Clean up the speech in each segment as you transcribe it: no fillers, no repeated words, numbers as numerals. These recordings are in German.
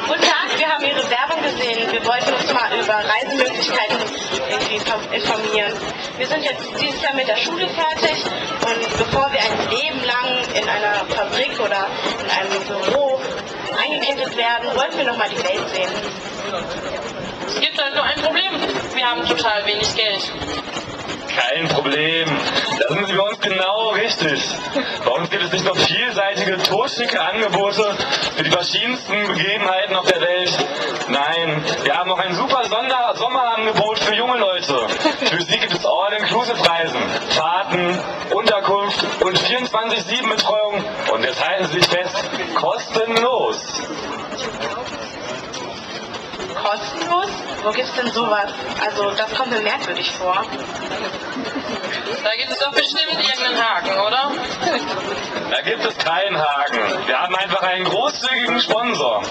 Guten Tag, wir haben Ihre Werbung gesehen. Wir wollten uns mal über Reisemöglichkeiten irgendwie informieren. Wir sind jetzt dieses Jahr mit der Schule fertig und bevor wir ein Leben lang in einer Fabrik oder in einem Büro eingekettet werden, wollten wir noch mal die Welt sehen. Es gibt halt nur ein Problem. Wir haben total wenig Geld. Kein Problem. Da sind Sie bei uns genau richtig. Bei uns gibt es nicht nur vielseitige, totschicke Angebote für die verschiedensten Begebenheiten auf der Welt. Nein, wir haben auch ein super Sommerangebot für junge Leute. Für Sie gibt es All-Inclusive-Reisen, Fahrten, Unterkunft und 24/7-Betreuung. Und jetzt halten Sie sich fest, kostenlos. Kostenlos? Wo gibt's denn sowas? Also, das kommt mir merkwürdig vor. Da gibt es doch bestimmt irgendeinen Haken, oder? Da gibt es keinen Haken. Wir haben einfach einen großzügigen Sponsor.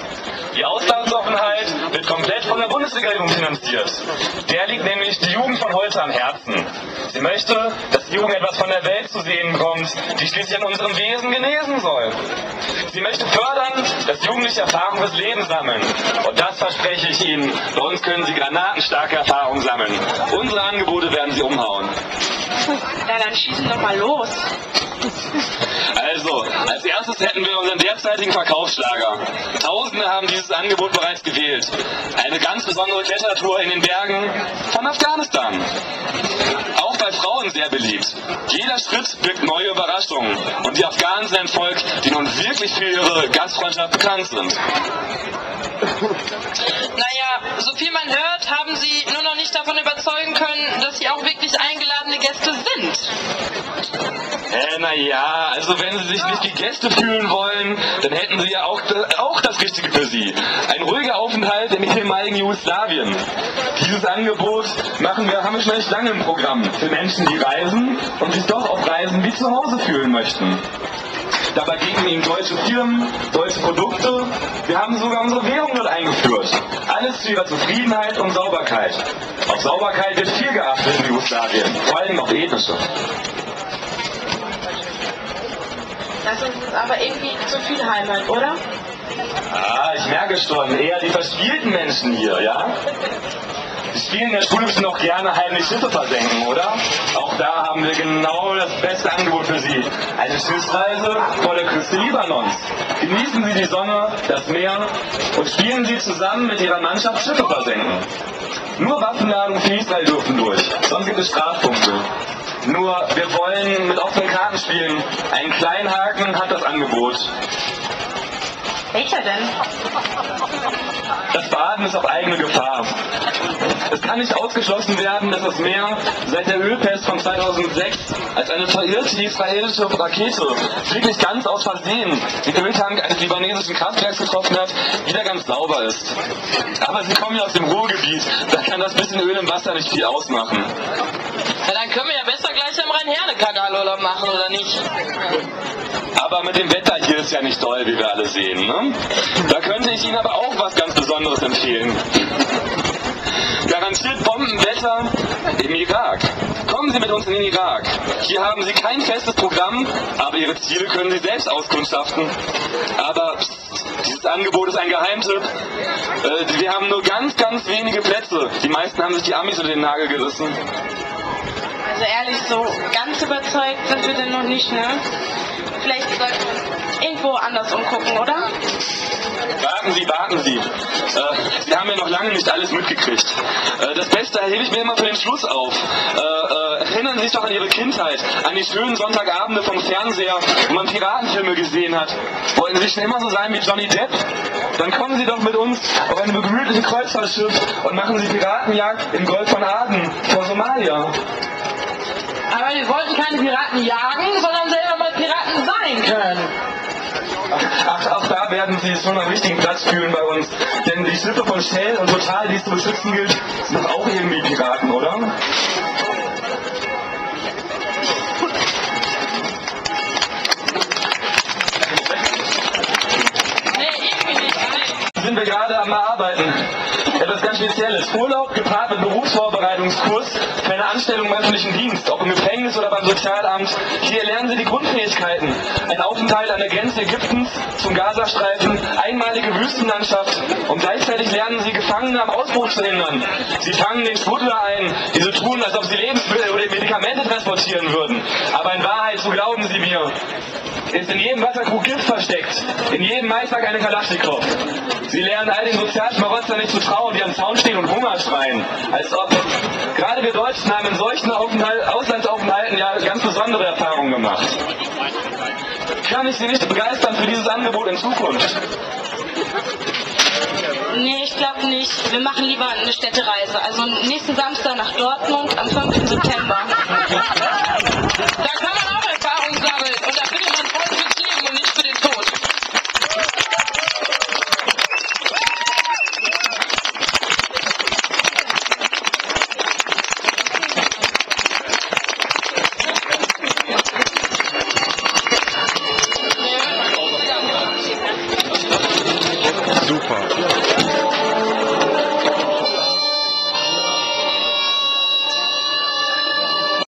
Die Auslandsaufenthalt wird komplett von der Bundesregierung finanziert. Der liegt nämlich die Jugend von heute am Herzen. Sie möchte, dass die Jugend etwas von der Welt zu sehen bekommt, die schließlich an unserem Wesen genesen soll. Sie möchte fördern, dass Jugendliche Erfahrungen fürs Leben sammeln. Und das verspreche ich Ihnen. Bei uns können Sie granatenstarke Erfahrungen sammeln. Unsere Angebote werden Sie umhauen. Na, dann schießen doch mal los. Also, als erstes hätten wir unseren derzeitigen Verkaufsschlager. Tausende haben dieses Angebot bereits gewählt. Eine ganz besondere Klettertour in den Bergen von Afghanistan. Auch bei Frauen sehr beliebt. Jeder Schritt birgt neue Überraschungen. Und die Afghanen sind ein Volk, die nun wirklich für ihre Gastfreundschaft bekannt sind. Naja, so viel man hört, haben Sie nur noch nicht davon überzeugen können, dass Sie auch wirklich eingeladene Gäste sind. Naja, also wenn Sie sich nicht wie Gäste fühlen wollen, dann hätten Sie ja auch das Richtige für Sie. Ein ruhiger Aufenthalt im ehemaligen Jugoslawien. Dieses Angebot haben wir schon echt lange im Programm. Für Menschen, die reisen und sich doch auf Reisen wie zu Hause fühlen möchten. Dabei begegnen Ihnen deutsche Firmen, deutsche Produkte. Wir haben sogar unsere Währung dort eingeführt. Alles zu Ihrer Zufriedenheit und Sauberkeit. Auf Sauberkeit wird viel geachtet in Jugoslawien, vor allem auf ethnische. Das ist aber irgendwie zu viel Heimat, oder? Ah, ich merke schon, eher die verspielten Menschen hier, ja? Sie spielen in der Schule bestimmt auch gerne heimlich Schiffe versenken, oder? Auch da haben wir genau das beste Angebot für Sie. Eine Schiffsreise vor der Küste Libanons. Genießen Sie die Sonne, das Meer und spielen Sie zusammen mit Ihrer Mannschaft Schiffe versenken. Nur Waffenladungen für Israel dürfen durch, sonst gibt es Strafpunkte. Nur, wir wollen mit offenen Karten spielen. Einen kleinen Haken hat das Angebot. Welcher denn? Das Baden ist auf eigene Gefahr. Es kann nicht ausgeschlossen werden, dass das Meer seit der Ölpest von 2006 als eine verirrte israelische Rakete wirklich ganz aus Versehen den Öltank eines libanesischen Kraftwerks getroffen hat, wieder ganz sauber ist. Aber Sie kommen ja aus dem Ruhrgebiet, da kann das bisschen Öl im Wasser nicht viel ausmachen. Ja, dann können wir ja besser gleich am Rhein-Herne-Kanal Urlaub machen, oder nicht? Aber mit dem Wetter hier ist ja nicht toll, wie wir alle sehen, ne? Da könnte ich Ihnen aber auch was ganz Besonderes empfehlen. Garantiert Bombenwetter im Irak. Kommen Sie mit uns in den Irak. Hier haben Sie kein festes Programm, aber Ihre Ziele können Sie selbst auskundschaften. Aber dieses Angebot ist ein Geheimtipp. Wir haben nur ganz, ganz wenige Plätze. Die meisten haben sich die Amis unter den Nagel gerissen. Also ehrlich, so ganz überzeugt sind wir denn noch nicht, ne? Vielleicht sollten wir uns irgendwo anders umgucken, oder? Warten Sie. Sie haben ja noch lange nicht alles mitgekriegt. Das Beste hebe ich mir immer für den Schluss auf. Erinnern Sie sich doch an Ihre Kindheit, an die schönen Sonntagabende vom Fernseher, wo man Piratenfilme gesehen hat. Wollten Sie schon immer so sein wie Johnny Depp? Dann kommen Sie doch mit uns auf ein gemütliches Kreuzfahrtschiff und machen Sie Piratenjagd im Golf von Aden vor Somalia. Aber wir wollten keine Piraten jagen, sondern selber mal Piraten sein können. Ach, auch da werden Sie schon einen richtigen Platz fühlen bei uns. Denn die Schiffe von Shell und Total, die es zu beschützen gilt, sind doch auch irgendwie Piraten, oder? Nee, irgendwie nicht. Sind wir gerade am Arbeiten. Etwas ganz ganz Spezielles. Urlaub gepaart mit Berufsvorbereitungskurs für eine Anstellung im öffentlichen Dienst, ob im Gefängnis oder beim Sozialamt. Hier lernen Sie die Grundfähigkeiten. Ein Aufenthalt an der Grenze Ägyptens zum Gazastreifen, einmalige Wüstenlandschaft und gleichzeitig lernen Sie Gefangene am Ausbruch zu hindern. Sie fangen den Schmuggler ein, die so tun, als ob sie Lebensmittel oder Medikamente transportieren würden. Aber in Wahrheit, so glauben Sie mir, ist in jedem Wasserkrug Gift versteckt, in jedem Maissack eine Kalaschnikow. Sie lernen all den Sozialschmarotzern nicht zu trauen, die am Zaun stehen und Hunger schreien. Als ob. Gerade wir Deutschen haben in solchen Auslandsaufenthalten ja ganz besondere Erfahrungen gemacht. Kann ich Sie nicht begeistern für dieses Angebot in Zukunft? Nee, ich glaube nicht. Wir machen lieber eine Städtereise. Also nächsten Samstag nach Dortmund am 5. September. Da kann man